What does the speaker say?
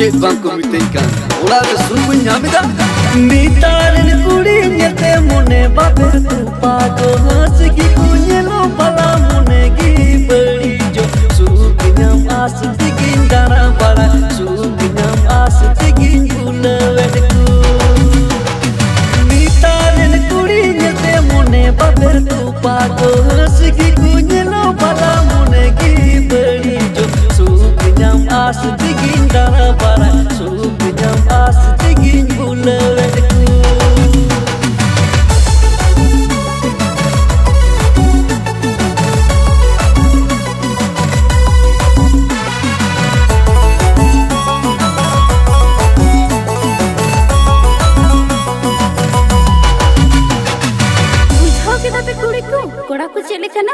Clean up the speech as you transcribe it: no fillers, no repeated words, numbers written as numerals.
check बांको मिटेन का ओला रे सुन ᱧᱟᱢᱮᱫᱟ मीतारन कुड़ी नेते मुने बाबे तू पागो हंस की कुñelo भला मुने की बड़ी जो सुकिनम आस दिगिन दारा बड़ा सुकिनम आस दिगिन गुलवेट को मीतारन कुड़ी नेते मुने बाबे तू पागो हंस की कुñelo भला मुने की बड़ी जो सुकिनम आस दिगिन दारा बड़ा सुकिनम आस दिगिन गुलवेट कोड़ा को चले खाना